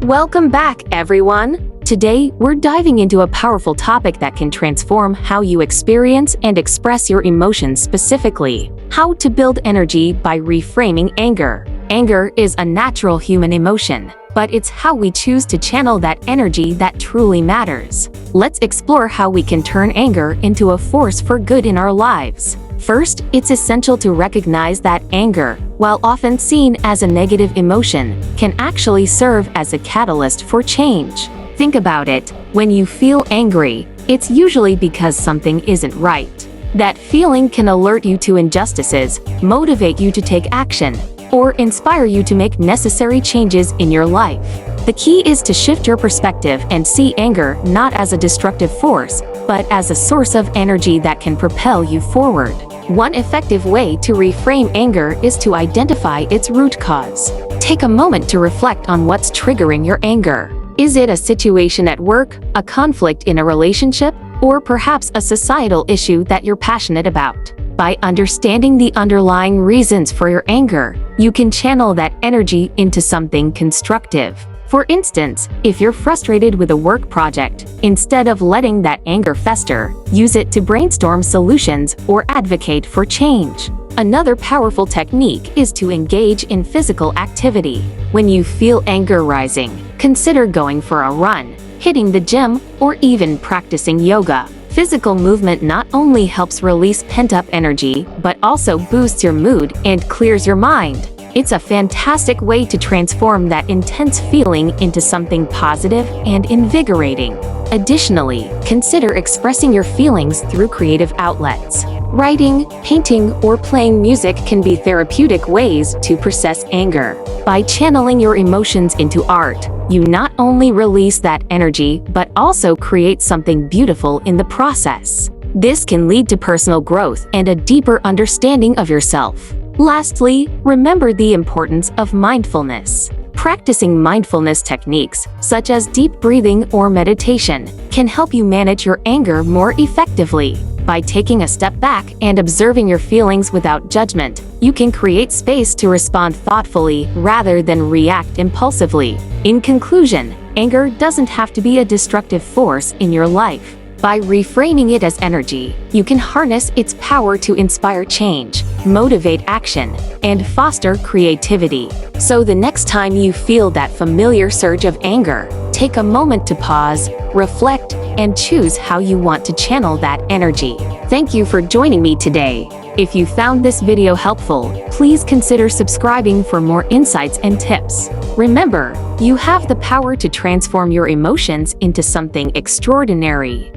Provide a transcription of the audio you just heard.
Welcome back, everyone! Today, we're diving into a powerful topic that can transform how you experience and express your emotions, specifically how to build energy by reframing anger. Anger is a natural human emotion, but it's how we choose to channel that energy that truly matters. Let's explore how we can turn anger into a force for good in our lives. First, it's essential to recognize that anger, while often seen as a negative emotion, can actually serve as a catalyst for change. Think about it. When you feel angry, it's usually because something isn't right. That feeling can alert you to injustices, motivate you to take action, or inspire you to make necessary changes in your life. The key is to shift your perspective and see anger not as a destructive force, but as a source of energy that can propel you forward. One effective way to reframe anger is to identify its root cause. Take a moment to reflect on what's triggering your anger. Is it a situation at work, a conflict in a relationship, or perhaps a societal issue that you're passionate about? By understanding the underlying reasons for your anger, you can channel that energy into something constructive. For instance, if you're frustrated with a work project, instead of letting that anger fester, use it to brainstorm solutions or advocate for change. Another powerful technique is to engage in physical activity. When you feel anger rising, consider going for a run, hitting the gym, or even practicing yoga. Physical movement not only helps release pent-up energy, but also boosts your mood and clears your mind. It's a fantastic way to transform that intense feeling into something positive and invigorating. Additionally, consider expressing your feelings through creative outlets. Writing, painting, or playing music can be therapeutic ways to process anger. By channeling your emotions into art, you not only release that energy, but also create something beautiful in the process. This can lead to personal growth and a deeper understanding of yourself. Lastly, remember the importance of mindfulness. Practicing mindfulness techniques, such as deep breathing or meditation, can help you manage your anger more effectively. By taking a step back and observing your feelings without judgment, you can create space to respond thoughtfully rather than react impulsively. In conclusion, anger doesn't have to be a destructive force in your life. By reframing it as energy, you can harness its power to inspire change, motivate action, and foster creativity. So the next time you feel that familiar surge of anger, take a moment to pause, reflect, and choose how you want to channel that energy. Thank you for joining me today. If you found this video helpful, please consider subscribing for more insights and tips. Remember, you have the power to transform your emotions into something extraordinary.